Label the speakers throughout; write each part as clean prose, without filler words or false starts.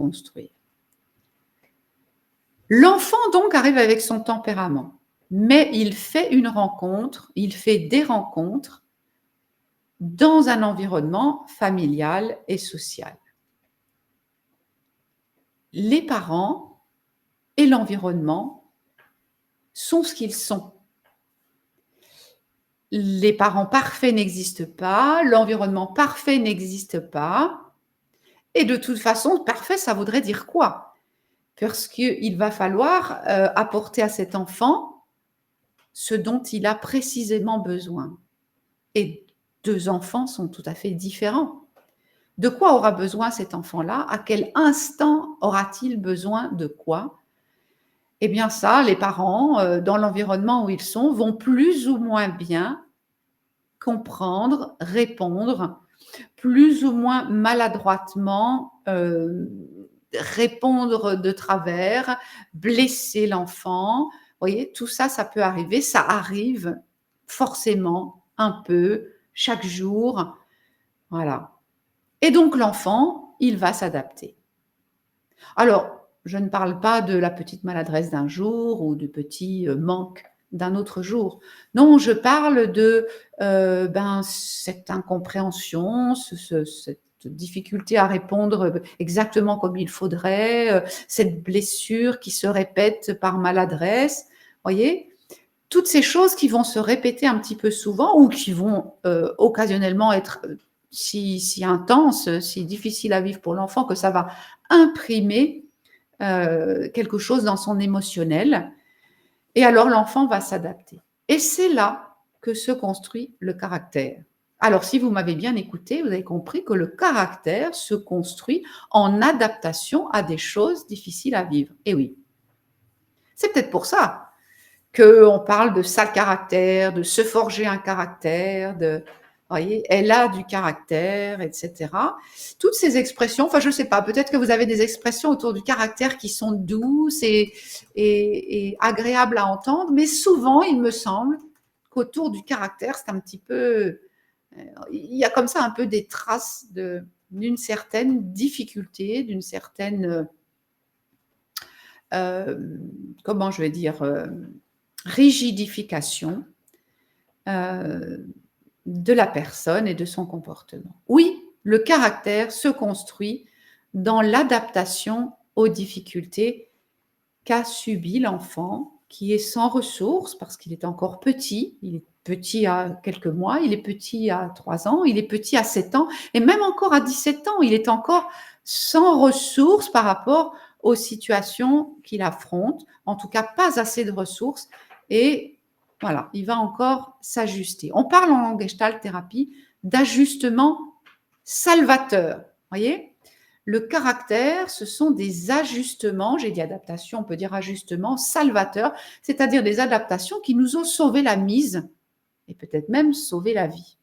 Speaker 1: construire. L'enfant donc arrive avec son tempérament, mais il fait des rencontres dans un environnement familial et social. Les parents et l'environnement sont ce qu'ils sont. Les parents parfaits n'existent pas, l'environnement parfait n'existe pas, et de toute façon, parfait, ça voudrait dire quoi? Parce qu'il va falloir apporter à cet enfant ce dont il a précisément besoin. Et 2 enfants sont tout à fait différents. De quoi aura besoin cet enfant-là? À quel instant aura-t-il besoin de quoi? Eh bien ça, les parents, dans l'environnement où ils sont, vont plus ou moins bien comprendre, répondre, plus ou moins maladroitement, répondre de travers, blesser l'enfant. Vous voyez, tout ça, ça peut arriver. Ça arrive forcément un peu chaque jour. Voilà. Et donc l'enfant, il va s'adapter. Alors, je ne parle pas de la petite maladresse d'un jour ou du petit manque d'un autre jour. Non, je parle de cette incompréhension, cette difficulté à répondre exactement comme il faudrait, cette blessure qui se répète par maladresse. Voyez, toutes ces choses qui vont se répéter un petit peu souvent ou qui vont occasionnellement être si intenses, si difficiles à vivre pour l'enfant que ça va imprimer quelque chose dans son émotionnel. Et alors l'enfant va s'adapter. Et c'est là que se construit le caractère. Alors si vous m'avez bien écouté, vous avez compris que le caractère se construit en adaptation à des choses difficiles à vivre. Et oui, c'est peut-être pour ça qu'on parle de sale caractère, de se forger un caractère, voyez, elle a du caractère, etc. Toutes ces expressions, enfin je ne sais pas, peut-être que vous avez des expressions autour du caractère qui sont douces et agréables à entendre, mais souvent, il me semble qu'autour du caractère, c'est un petit peu, il y a comme ça un peu des traces d'une certaine difficulté, d'une certaine, comment je vais dire, rigidification de la personne et de son comportement. Oui, le caractère se construit dans l'adaptation aux difficultés qu'a subi l'enfant qui est sans ressources parce qu'il est encore petit. Il est petit à quelques mois, il est petit à 3 ans, il est petit à 7 ans et même encore à 17 ans, il est encore sans ressources par rapport aux situations qu'il affronte, en tout cas pas assez de ressources et voilà, il va encore s'ajuster. On parle en gestalt thérapie d'ajustement salvateur, voyez? Le caractère, ce sont des ajustements, j'ai dit adaptation, on peut dire ajustement salvateur, c'est-à-dire des adaptations qui nous ont sauvé la mise et peut-être même sauvé la vie.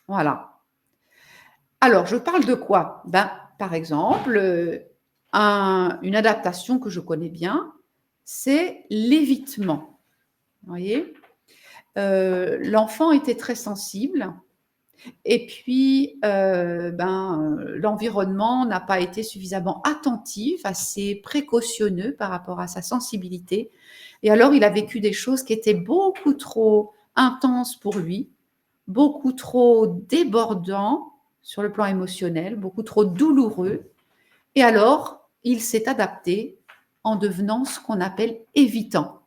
Speaker 1: Voilà. Alors, je parle de quoi? Par exemple, une adaptation que je connais bien, c'est l'évitement. Vous voyez? L'enfant était très sensible et puis, l'environnement n'a pas été suffisamment attentif, assez précautionneux par rapport à sa sensibilité et alors il a vécu des choses qui étaient beaucoup trop intenses pour lui, beaucoup trop débordants sur le plan émotionnel, beaucoup trop douloureux et alors il s'est adapté en devenant ce qu'on appelle évitant.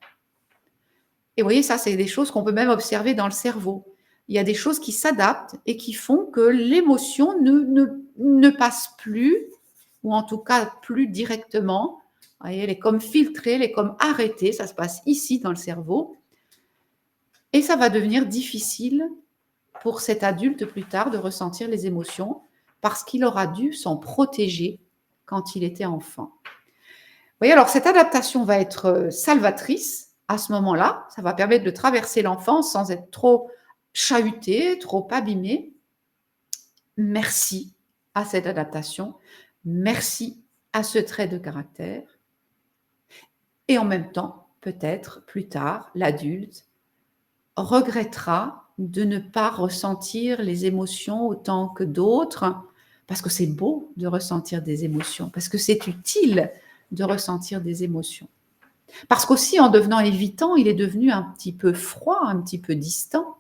Speaker 1: Et vous voyez, ça, c'est des choses qu'on peut même observer dans le cerveau. Il y a des choses qui s'adaptent et qui font que l'émotion ne passe plus, ou en tout cas plus directement. Vous voyez, elle est comme filtrée, elle est comme arrêtée, ça se passe ici dans le cerveau. Et ça va devenir difficile pour cet adulte plus tard de ressentir les émotions parce qu'il aura dû s'en protéger quand il était enfant. Vous voyez, alors cette adaptation va être salvatrice à ce moment-là. Ça va permettre de traverser l'enfance sans être trop chahuté, trop abîmé. Merci à cette adaptation. Merci à ce trait de caractère. Et en même temps, peut-être plus tard, l'adulte regrettera de ne pas ressentir les émotions autant que d'autres parce que c'est beau de ressentir des émotions, parce que c'est utile de ressentir des émotions. Parce qu'aussi, en devenant évitant, il est devenu un petit peu froid, un petit peu distant,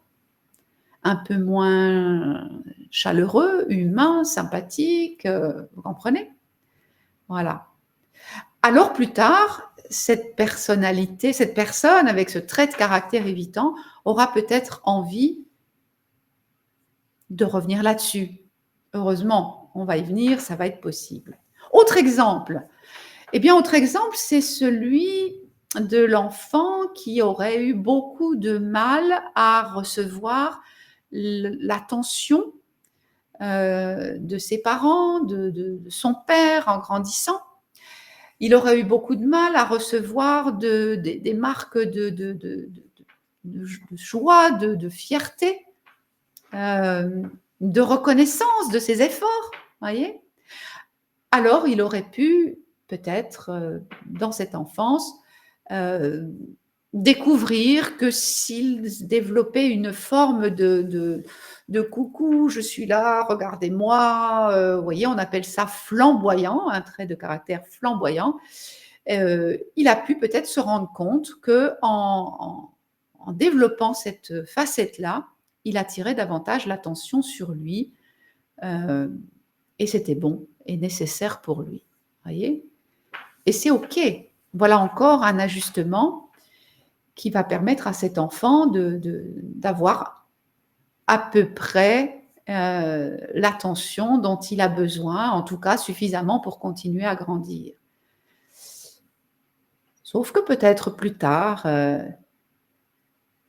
Speaker 1: un peu moins chaleureux, humain, sympathique, vous comprenez? Voilà. Alors plus tard, cette personnalité, cette personne avec ce trait de caractère évitant aura peut-être envie de revenir là-dessus. Heureusement, on va y venir, ça va être possible. Autre exemple, eh bien, autre exemple, c'est celui de l'enfant qui aurait eu beaucoup de mal à recevoir l'attention de ses parents, de son père en grandissant. Il aurait eu beaucoup de mal à recevoir des marques de joie, de fierté, de reconnaissance de ses efforts, voyez. Alors, il aurait pu, peut-être, dans cette enfance, euh, découvrir que s'il développait une forme de coucou, je suis là, regardez-moi, vous voyez, on appelle ça flamboyant, un trait de caractère flamboyant, il a pu peut-être se rendre compte que en développant cette facette-là, il attirait davantage l'attention sur lui, euh, et c'était bon et nécessaire pour lui. Voyez. Et c'est OK. Voilà encore un ajustement qui va permettre à cet enfant d'avoir à peu près l'attention dont il a besoin, en tout cas suffisamment pour continuer à grandir. Sauf que peut-être plus tard,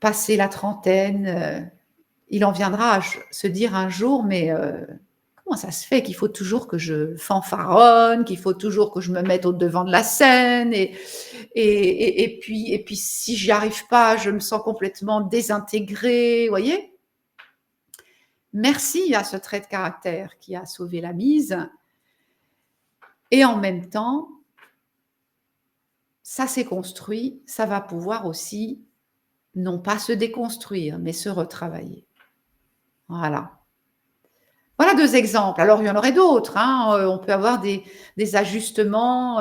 Speaker 1: passé la trentaine, il en viendra à se dire un jour, mais comment ça se fait qu'il faut toujours que je fanfaronne, qu'il faut toujours que je me mette au devant de la scène et puis si j'y arrive pas, je me sens complètement désintégrée, vous voyez. Merci à ce trait de caractère qui a sauvé la mise. Et en même temps, ça s'est construit, ça va pouvoir aussi non pas se déconstruire, mais se retravailler. Voilà. Voilà 2 exemples. Alors, il y en aurait d'autres, hein. On peut avoir des ajustements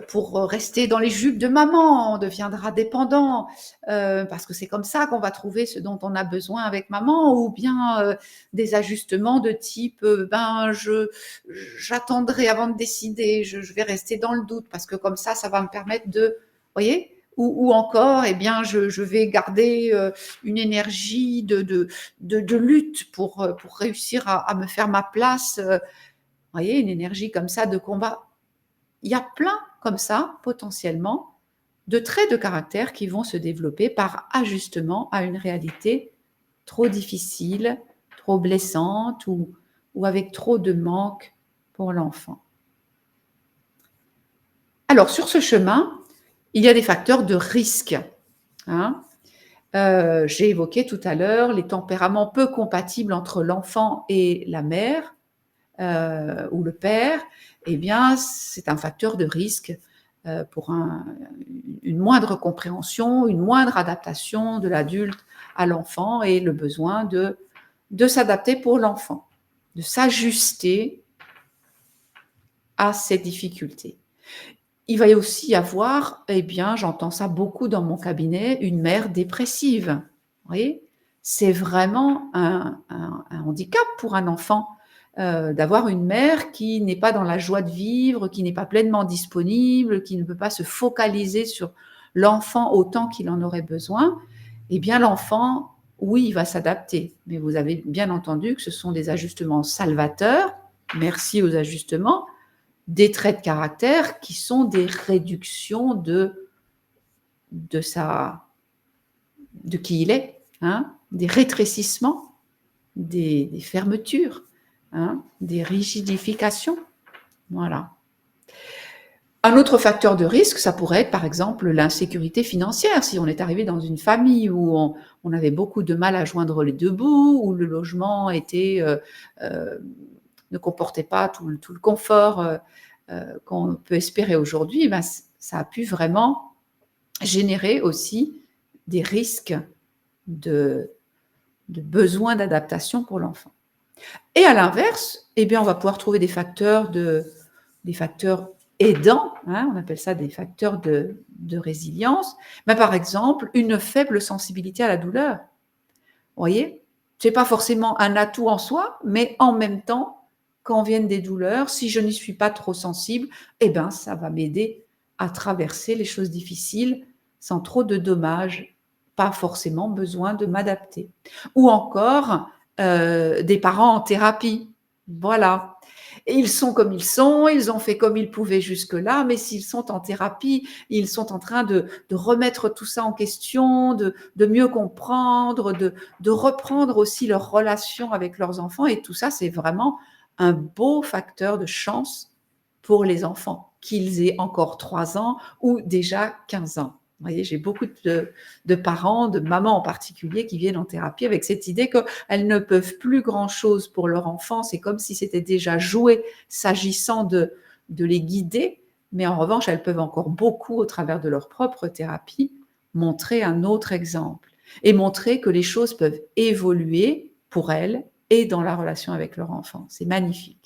Speaker 1: pour rester dans les jupes de maman. On deviendra dépendant parce que c'est comme ça qu'on va trouver ce dont on a besoin avec maman. Ou bien des ajustements de type j'attendrai avant de décider. Je vais rester dans le doute parce que comme ça va me permettre de... Vous voyez, ou encore, eh bien, je vais garder une énergie de lutte pour réussir à me faire ma place. Vous voyez, une énergie comme ça de combat. Il y a plein comme ça, potentiellement, de traits de caractère qui vont se développer par ajustement à une réalité trop difficile, trop blessante ou avec trop de manque pour l'enfant. Alors, sur ce chemin, il y a des facteurs de risque. Hein. J'ai évoqué tout à l'heure les tempéraments peu compatibles entre l'enfant et la mère ou le père. Eh bien, c'est un facteur de risque pour une moindre compréhension, une moindre adaptation de l'adulte à l'enfant et le besoin de s'adapter pour l'enfant, de s'ajuster à ces difficultés. Il va y aussi avoir, eh bien, j'entends ça beaucoup dans mon cabinet, une mère dépressive. Vous voyez, c'est vraiment un handicap pour un enfant d'avoir une mère qui n'est pas dans la joie de vivre, qui n'est pas pleinement disponible, qui ne peut pas se focaliser sur l'enfant autant qu'il en aurait besoin. Eh bien, l'enfant, oui, il va s'adapter. Mais vous avez bien entendu que ce sont des ajustements salvateurs. Merci aux ajustements. Des traits de caractère qui sont des réductions de qui il est, hein, des rétrécissements, des fermetures, hein, des rigidifications. Voilà. Un autre facteur de risque, ça pourrait être par exemple l'insécurité financière. Si on est arrivé dans une famille où on avait beaucoup de mal à joindre les deux bouts, où le logement ne comportait pas tout le confort qu'on peut espérer aujourd'hui, ben, ça a pu vraiment générer aussi des risques de besoin d'adaptation pour l'enfant. Et à l'inverse, eh bien, on va pouvoir trouver des facteurs aidants, hein, on appelle ça des facteurs de résilience. Bah, par exemple, une faible sensibilité à la douleur. Vous voyez? C'est pas forcément un atout en soi, mais en même temps, quand viennent des douleurs, si je n'y suis pas trop sensible, eh ben, ça va m'aider à traverser les choses difficiles sans trop de dommages, pas forcément besoin de m'adapter. Ou encore, des parents en thérapie. Voilà. Et ils sont comme ils sont, ils ont fait comme ils pouvaient jusque-là, mais s'ils sont en thérapie, ils sont en train de remettre tout ça en question, de mieux comprendre, de reprendre aussi leur relation avec leurs enfants et tout ça, c'est vraiment un beau facteur de chance pour les enfants, qu'ils aient encore 3 ans ou déjà 15 ans. Vous voyez, j'ai beaucoup de parents, de mamans en particulier, qui viennent en thérapie avec cette idée qu'elles ne peuvent plus grand-chose pour leur enfant. C'est comme si c'était déjà joué s'agissant de les guider, mais en revanche, elles peuvent encore beaucoup, au travers de leur propre thérapie, montrer un autre exemple et montrer que les choses peuvent évoluer pour elles et dans la relation avec leur enfant. C'est magnifique.